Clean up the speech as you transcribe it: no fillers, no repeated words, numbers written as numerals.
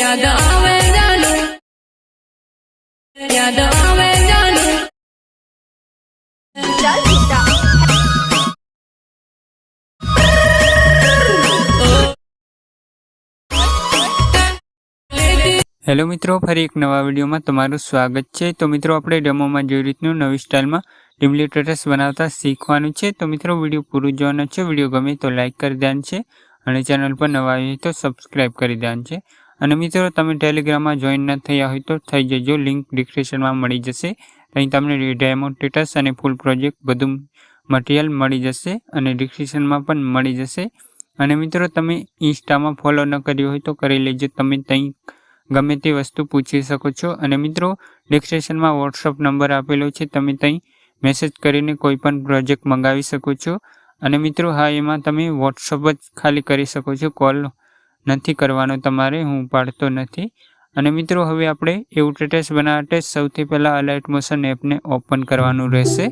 याद आवे जानू, याद आवे जानू। हेलो मित्रों, फरी एक नवा विडियो में तमारुं स्वागत है। तो मित्रों, आपणे डेमो में जो रीतनु नवी स्टाइल में डिम्पली स्टेटस बनावता शीखवानुं छे। तो मित्रों, विडियो पूरुं जोवानुं छे। विडियो गमे तो लाइक कर देवानुं छे अने चेनल पर नवा आव्या तो सब्सक्राइब कर देवानुं छे। अने मित्रों, तमे टेलिग्राम में जॉइन न थया होय तो थई जजो, लिंक डिस्क्रिप्शन में मळी जशे। अहीं तमने डेमो स्टेटस अने फूल प्रोजेक्ट बधुं मटीरियल मळी जशे अने डिस्क्रिप्शन में पण मळी जशे। अने मित्रों, तमे इंस्टा में फॉलो न कर्यो होय तो करी लेजो। तमे तहीं गमे ते वस्तु पूछी सको छो। अने मित्रों, डिस्क्रिप्शन में व्हाट्सएप नंबर आपेलो छे, तमे तहीं मेसेज करीने कोई पण प्रोजेक्ट मंगावी सको छो। अने मित्रों, हाँ, एमां तमे व्हाट्सएप ज खाली करी सको छो, कॉल नथी करवानो तमारे, हूँ पाडतो नथी। अने मित्रों, हवे आपणे एवुं स्टेटस बनाववा माटे सौथी पहेला अलाइट मोशन एप ने ओपन करवानुं रहेशे।